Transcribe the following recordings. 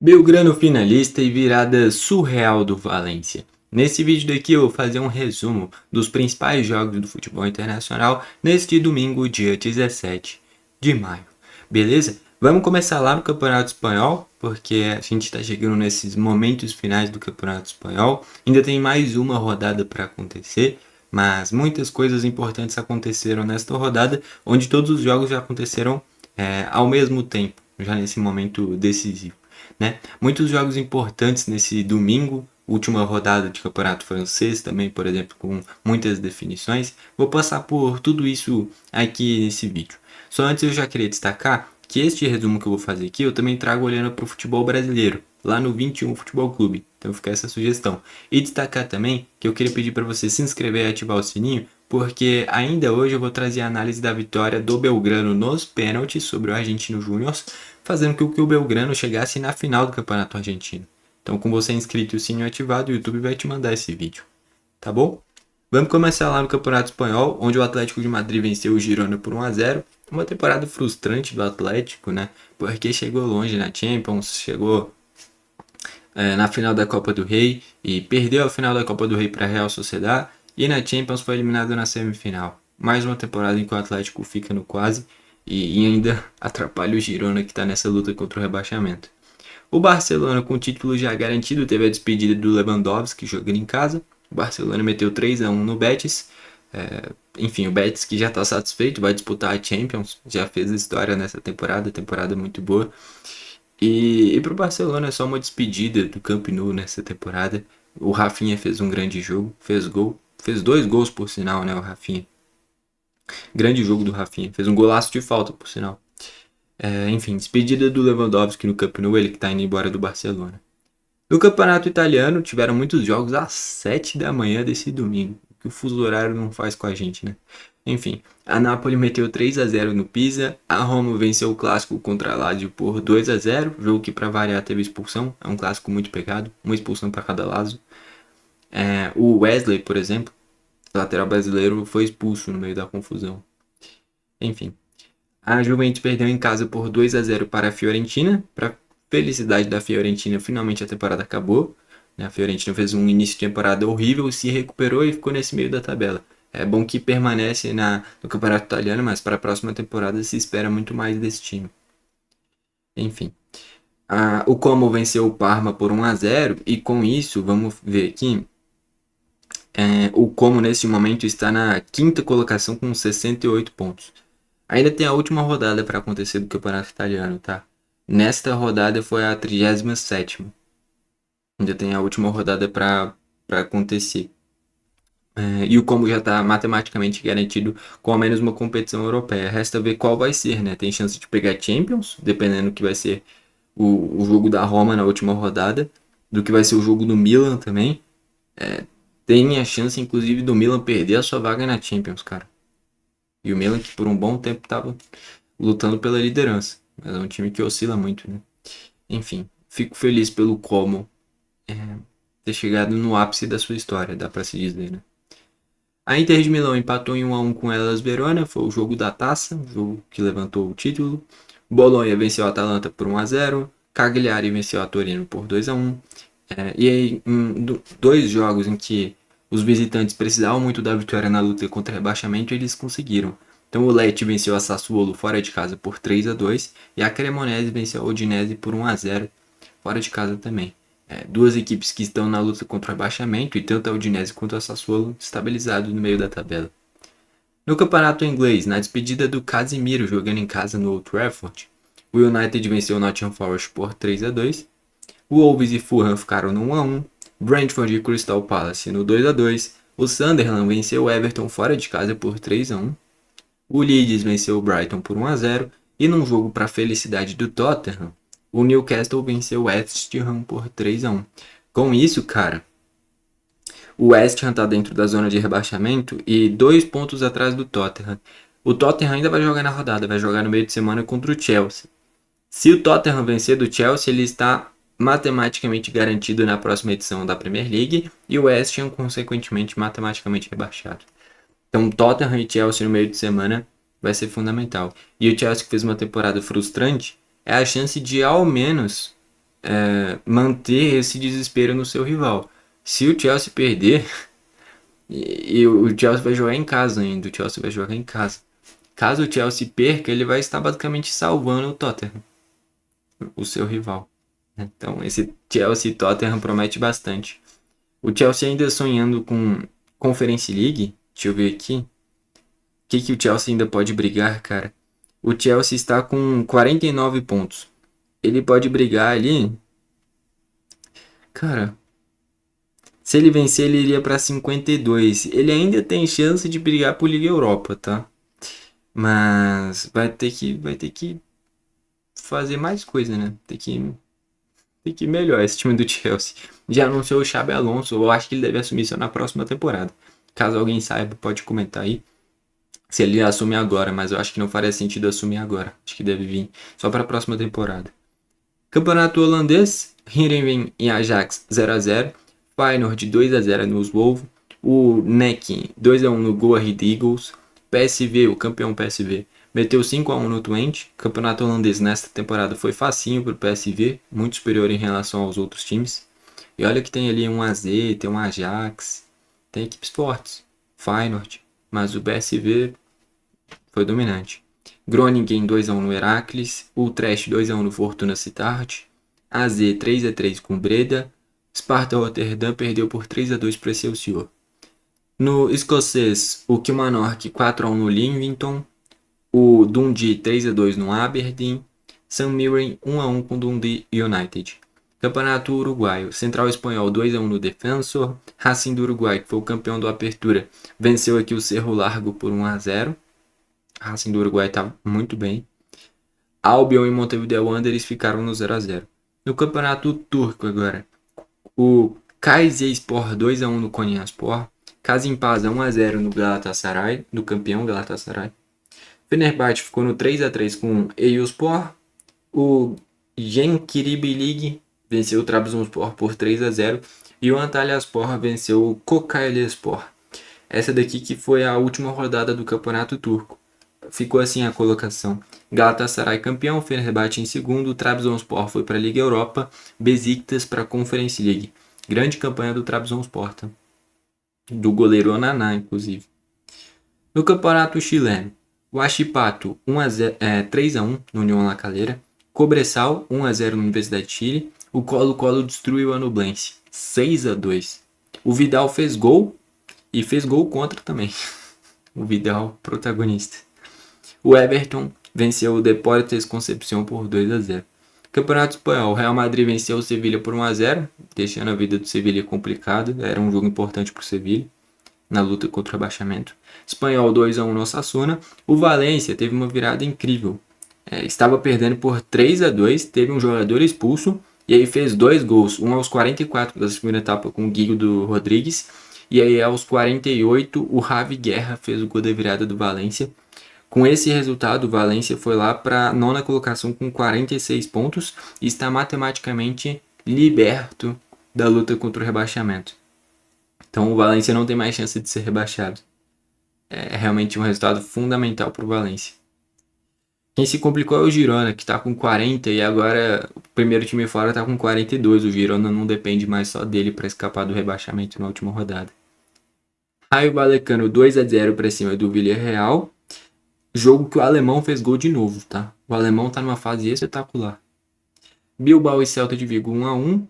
Belgrano finalista e virada surreal do Valência. Nesse vídeo daqui eu vou fazer um resumo dos principais jogos do futebol internacional neste domingo, dia 17 de maio. Beleza? Vamos começar lá no Campeonato Espanhol, porque a gente está chegando nesses momentos finais do Campeonato Espanhol. Ainda tem mais uma rodada para acontecer, mas muitas coisas importantes aconteceram nesta rodada, onde todos os jogos já aconteceram ao mesmo tempo, já nesse momento decisivo. Né? Muitos jogos importantes nesse domingo, última rodada de campeonato francês também, por exemplo, com muitas definições. Vou passar por tudo isso aqui nesse vídeo. Só antes eu já queria destacar que este resumo que eu vou fazer aqui eu também trago olhando para o futebol brasileiro, lá no 21 Futebol Clube. Então fica essa sugestão. E destacar também que eu queria pedir para você se inscrever e ativar o sininho, porque ainda hoje eu vou trazer a análise da vitória do Belgrano nos pênaltis sobre o Argentino Júnior, fazendo com que o Belgrano chegasse na final do Campeonato Argentino. Então, com você inscrito e o sininho ativado, o YouTube vai te mandar esse vídeo. Tá bom? Vamos começar lá no Campeonato Espanhol, onde o Atlético de Madrid venceu o Girona por 1-0. Uma temporada frustrante do Atlético, né? Porque chegou longe na Champions, chegou na final da Copa do Rei e perdeu a final da Copa do Rei para a Real Sociedad, e na Champions foi eliminado na semifinal. Mais uma temporada em que o Atlético fica no quase e ainda atrapalha o Girona, que está nessa luta contra o rebaixamento. O Barcelona, com o título já garantido, teve a despedida do Lewandowski jogando em casa. O Barcelona meteu 3-1 no Betis. Enfim, o Betis, que já está satisfeito, vai disputar a Champions, já fez história nessa temporada muito boa. E para o Barcelona é só uma despedida do Camp Nou nessa temporada. O Rafinha fez um grande jogo, fez 2 gols por sinal, né, o Rafinha. Grande jogo do Rafinha, fez um golaço de falta por sinal. Enfim, despedida do Lewandowski no Camp Nou, ele que está indo embora do Barcelona. No campeonato italiano, tiveram muitos jogos às 7 da manhã desse domingo, que o fuso horário não faz com a gente, né? Enfim, a Napoli meteu 3-0 no Pisa, a Roma venceu o clássico contra a Lazio por 2-0, jogo que para variar teve expulsão, é um clássico muito pegado, uma expulsão para cada Lazio. O Wesley, por exemplo, lateral brasileiro, foi expulso no meio da confusão. Enfim, a Juventus perdeu em casa por 2-0 para a Fiorentina. Para felicidade da Fiorentina, finalmente a temporada acabou. A Fiorentina fez um início de temporada horrível, se recuperou e ficou nesse meio da tabela. É bom que permanece no campeonato italiano, mas para a próxima temporada se espera muito mais desse time. Enfim, o Como venceu o Parma por 1-0 e com isso, vamos ver aqui, o Como nesse momento está na quinta colocação com 68 pontos. Ainda tem a última rodada para acontecer do campeonato italiano, tá? Nesta rodada foi a 37ª. Ainda tem a última rodada para acontecer. E o Como já está matematicamente garantido com ao menos uma competição europeia. Resta ver qual vai ser, né? Tem chance de pegar Champions, dependendo do que vai ser o jogo da Roma na última rodada, do que vai ser o jogo do Milan também. Tem a chance, inclusive, do Milan perder a sua vaga na Champions, cara. E o Milan, que por um bom tempo estava lutando pela liderança. Mas é um time que oscila muito, né? Enfim, fico feliz pelo Como ter chegado no ápice da sua história, dá pra se dizer, né? A Inter de Milão empatou em 1-1 com Hellas Verona, foi o jogo da taça, o jogo que levantou o título. Bolonha venceu a Atalanta por 1-0, Cagliari venceu a Torino por 2-1. E aí, em 2 jogos em que os visitantes precisavam muito da vitória na luta contra o rebaixamento, eles conseguiram. Então o Lecce venceu a Sassuolo fora de casa por 3-2 e a Cremonese venceu a Udinese por 1-0 fora de casa também. Duas equipes que estão na luta contra o rebaixamento e tanto a Udinese quanto a Sassuolo estabilizados no meio da tabela. No campeonato inglês, na despedida do Casemiro jogando em casa no Old Trafford, o United venceu o Nottingham Forest por 3-2, o Wolves e Fulham ficaram no 1-1, Brentford e Crystal Palace no 2-2, o Sunderland venceu o Everton fora de casa por 3-1, o Leeds venceu o Brighton por 1-0 e num jogo para felicidade do Tottenham, o Newcastle venceu o West Ham por 3-1. Com isso, cara, o West Ham tá dentro da zona de rebaixamento e 2 pontos atrás do Tottenham. O Tottenham ainda vai jogar na rodada, vai jogar no meio de semana contra o Chelsea. Se o Tottenham vencer do Chelsea, ele está matematicamente garantido na próxima edição da Premier League e o West Ham, consequentemente, matematicamente rebaixado. Então, Tottenham e Chelsea no meio de semana vai ser fundamental. E o Chelsea, que fez uma temporada frustrante, é a chance de, ao menos, manter esse desespero no seu rival. Se o Chelsea perder, e o Chelsea vai jogar em casa ainda, o Chelsea vai jogar em casa. Caso o Chelsea perca, ele vai estar basicamente salvando o Tottenham, o seu rival. Então, esse Chelsea e Tottenham promete bastante. O Chelsea ainda sonhando com Conference League. Deixa eu ver aqui. O que o Chelsea ainda pode brigar, cara? O Chelsea está com 49 pontos. Ele pode brigar ali. Cara, se ele vencer, ele iria para 52. Ele ainda tem chance de brigar por Liga Europa, tá? Mas vai ter que fazer mais coisa, né? Tem que melhorar esse time do Chelsea. Já anunciou o Xabi Alonso, eu acho que ele deve assumir isso na próxima temporada. Caso alguém saiba, pode comentar aí se ele assume agora, mas eu acho que não faria sentido assumir agora. Acho que deve vir só para a próxima temporada. Campeonato holandês, Heerenveen e Ajax 0-0, Feyenoord 2-0 no Wolves, o NEC 2-1 no Go Ahead Eagles, PSV, o campeão PSV, meteu 5-1 no Twente. Campeonato holandês nesta temporada foi facinho para o PSV, muito superior em relação aos outros times. E olha que tem ali um AZ, tem um Ajax, tem equipes fortes, Feyenoord, mas o PSV foi dominante. Groningen 2-1 no Heracles, Utrecht 2-1 no Fortuna Sittard, AZ 3-3 com Breda, Sparta Rotterdam perdeu por 3-2 para Excelsior. No escocês, o Kilmarnock 4-1 no Leamington, o Dundee 3-2 no Aberdeen, St Mirren 1-1 com Dundee United. Campeonato Uruguaio, Central Espanhol 2-1 no Defensor, Racing do Uruguai, que foi o campeão do Apertura, venceu aqui o Cerro Largo por 1-0. Racing do Uruguai está muito bem. Albion e Montevideo Wanderers ficaram no 0-0. No campeonato turco agora, o Kayserispor 2-1 no Konyaspor, Kasimpasa 1-0 no Galatasaray, do campeão Galatasaray. Fenerbahçe ficou no 3-3 com o Eyüpspor. O Gençlerbirliği venceu o Trabzonspor por 3-0 e o Antalyaspor venceu o Kocaelispor. Essa daqui que foi a última rodada do campeonato turco. Ficou assim a colocação: Galatasaray campeão, Fenerbahçe em segundo, Trabzonspor foi para a Liga Europa, Besiktas para a Conference League. Grande campanha do Trabzonspor, tá? Do goleiro Onaná, inclusive. No campeonato chileno, o Huachipato 3-1 no União La Calera, Cobresal 1-0 na Universidade de Chile, o Colo-Colo destruiu a Nublense 6-2. O Vidal fez gol e fez gol contra também. O Vidal protagonista. O Everton venceu o Deportes Concepción por 2-0. Campeonato Espanhol, o Real Madrid venceu o Sevilha por 1-0, deixando a vida do Sevilha complicada. Era um jogo importante para o Sevilha na luta contra o rebaixamento. Espanhol 2-1 no Osasuna. O Valência teve uma virada incrível. Estava perdendo por 3-2, teve um jogador expulso e aí fez 2 gols, um aos 44 da segunda etapa com o Guigo do Rodrigues, e aí aos 48 o Javi Guerra fez o gol da virada do Valência. Com esse resultado, o Valência foi lá para a 9ª colocação com 46 pontos e está matematicamente liberto da luta contra o rebaixamento. Então o Valência não tem mais chance de ser rebaixado. É realmente um resultado fundamental para o Valência. Quem se complicou é o Girona, que está com 40 e agora o primeiro time fora está com 42. O Girona não depende mais só dele para escapar do rebaixamento na última rodada. Raio Vallecano 2-0 para cima do Villarreal. Jogo que o alemão fez gol de novo, tá? O alemão tá numa fase espetacular. Bilbao e Celta de Vigo 1-1.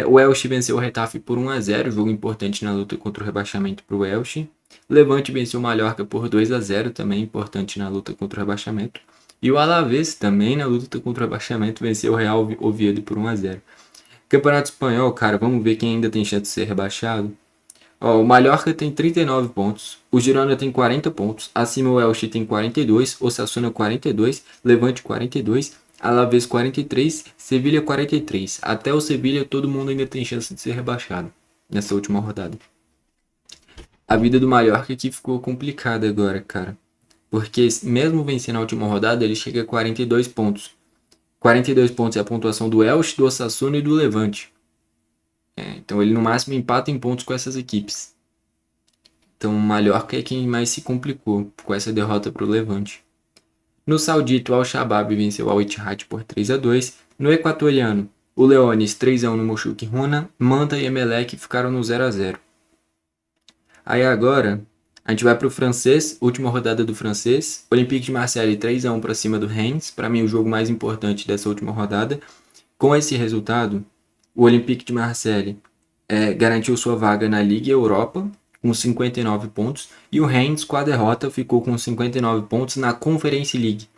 O Elche venceu o Retafe por 1-0, jogo importante na luta contra o rebaixamento para o Elche. Levante venceu o Mallorca por 2-0, também importante na luta contra o rebaixamento. E o Alavés, também na luta contra o rebaixamento, venceu o Real Oviedo por 1-0. Campeonato Espanhol, cara, vamos ver quem ainda tem chance de ser rebaixado. O Mallorca tem 39 pontos, o Girona tem 40 pontos, acima o Elche tem 42, o Osasuna 42, Levante 42, Alavés 43, Sevilha 43. Até o Sevilha todo mundo ainda tem chance de ser rebaixado nessa última rodada. A vida do Mallorca aqui ficou complicada agora, cara. Porque mesmo vencendo a última rodada, ele chega a 42 pontos. 42 pontos é a pontuação do Elche, do Osasuna e do Levante. Então ele no máximo empata em pontos com essas equipes. Então o Mallorca é quem mais se complicou com essa derrota para o Levante. No Saudita, o Al-Shabaab venceu o Al-Ittihad por 3-2. No Equatoriano, O Leones 3-1 no Mochuque Runa. Manta e Emelec ficaram no 0-0. Aí agora a gente vai pro francês, última rodada do francês. Olympique de Marseille 3-1 para cima do Reims. Para mim o jogo mais importante dessa última rodada. Com esse resultado, o Olympique de Marseille garantiu sua vaga na Liga Europa com 59 pontos e o Reims, com a derrota, ficou com 59 pontos na Conference League.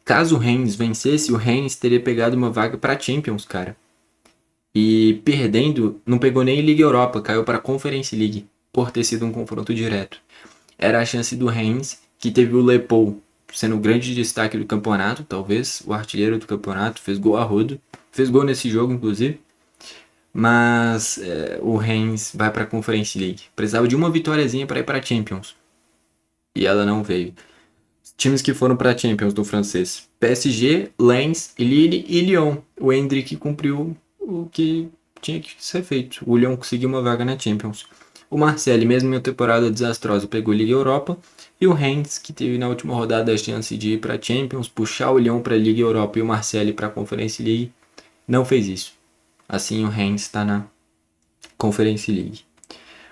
Caso o Reims vencesse, o Reims teria pegado uma vaga para Champions, cara. E perdendo, não pegou nem Liga Europa, caiu para Conference League, por ter sido um confronto direto. Era a chance do Reims, que teve o Lepou sendo o grande destaque do campeonato, talvez, o artilheiro do campeonato, fez gol a rodo, fez gol nesse jogo, inclusive. Mas o Reims vai para a Conference League. Precisava de uma vitóriazinha para ir para a Champions. E ela não veio. Times que foram para a Champions do francês: PSG, Lens, Lille e Lyon. O Endrick cumpriu o que tinha que ser feito. O Lyon conseguiu uma vaga na Champions. O Marseille, mesmo em uma temporada desastrosa, pegou Liga Europa. E o Reims, que teve na última rodada a chance de ir para a Champions, puxar o Lyon para a Liga Europa e o Marseille para a Conference League, não fez isso. Assim o Reims está na Conference League.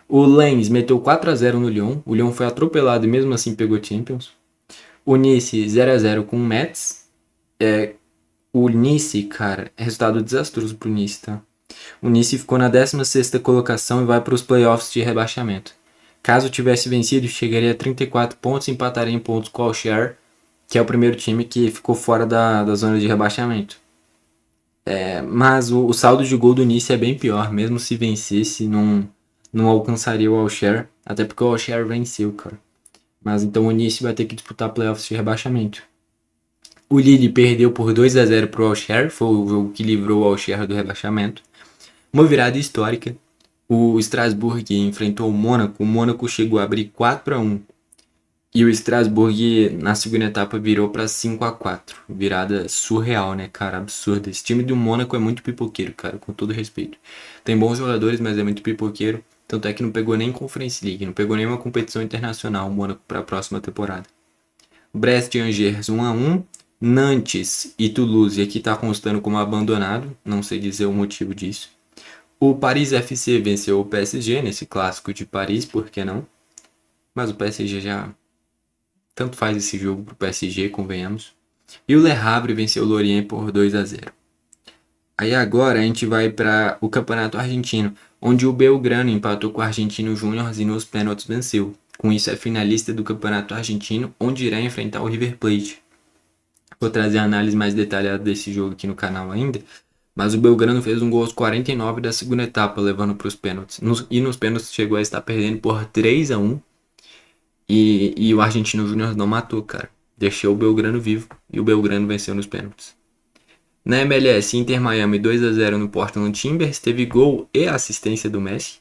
O Lens meteu 4-0 no Lyon. O Lyon foi atropelado e mesmo assim pegou Champions. O Nice 0-0 com o Metz. O Nice, cara, é resultado desastroso pro Nice, tá? O Nice ficou na 16ª colocação e vai para os playoffs de rebaixamento. Caso tivesse vencido, chegaria a 34 pontos e empataria em pontos com o Auxerre, que é o primeiro time que ficou fora da zona de rebaixamento. Mas o saldo de gol do Nice é bem pior. Mesmo se vencesse, não alcançaria o Auxerre. Até porque o Auxerre venceu, cara. Mas então o Nice vai ter que disputar playoffs de rebaixamento. O Lille perdeu por 2-0 pro Auxerre. Foi o jogo que livrou o Auxerre do rebaixamento. Uma virada histórica. O Strasbourg enfrentou o Mônaco. O Mônaco chegou a abrir 4-1. E o Strasbourg, na segunda etapa, virou para 5-4. Virada surreal, né, cara? Absurda. Esse time do Mônaco é muito pipoqueiro, cara, com todo respeito. Tem bons jogadores, mas é muito pipoqueiro. Tanto é que não pegou nem Conference League, não pegou nenhuma competição internacional o Mônaco para a próxima temporada. Brest e Angers 1-1. Nantes e Toulouse aqui tá constando como abandonado. Não sei dizer o motivo disso. O Paris FC venceu o PSG nesse clássico de Paris, por que não? Mas o PSG já... Tanto faz esse jogo pro PSG, convenhamos. E o Le Havre venceu o Lorient por 2-0. Aí agora a gente vai para o Campeonato Argentino, onde o Belgrano empatou com o Argentino Júnior e nos pênaltis venceu. Com isso é finalista do Campeonato Argentino, onde irá enfrentar o River Plate. Vou trazer a análise mais detalhada desse jogo aqui no canal ainda. Mas o Belgrano fez um gol aos 49 da segunda etapa, levando para os pênaltis. E nos pênaltis chegou a estar perdendo por 3-1. E o Argentino Júnior não matou, cara. Deixou o Belgrano vivo e o Belgrano venceu nos pênaltis. Na MLS, Inter Miami 2-0 no Portland Timbers. Teve gol e assistência do Messi.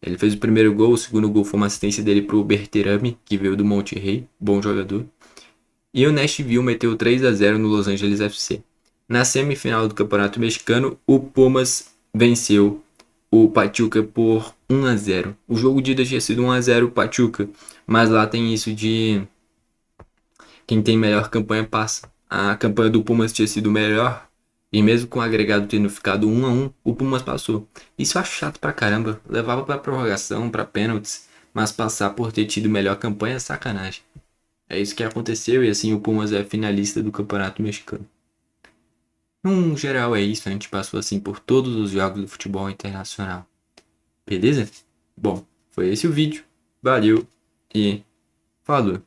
Ele fez o primeiro gol, o segundo gol foi uma assistência dele pro Berterame, que veio do Monterrey, bom jogador. E o Nashville meteu 3-0 no Los Angeles FC. Na semifinal do Campeonato Mexicano, o Pumas venceu o Pachuca por 1-0. O jogo de ida tinha sido 1-0 Pachuca, mas lá tem isso de quem tem melhor campanha passa. A campanha do Pumas tinha sido melhor e mesmo com o agregado tendo ficado 1-1, o Pumas passou. Isso eu acho chato pra caramba. Levava pra prorrogação, pra pênaltis, mas passar por ter tido melhor campanha é sacanagem. É isso que aconteceu e assim o Pumas é finalista do Campeonato Mexicano. No geral é isso, a gente passou assim por todos os jogos do futebol internacional. Beleza? Bom, foi esse o vídeo. Valeu e falou!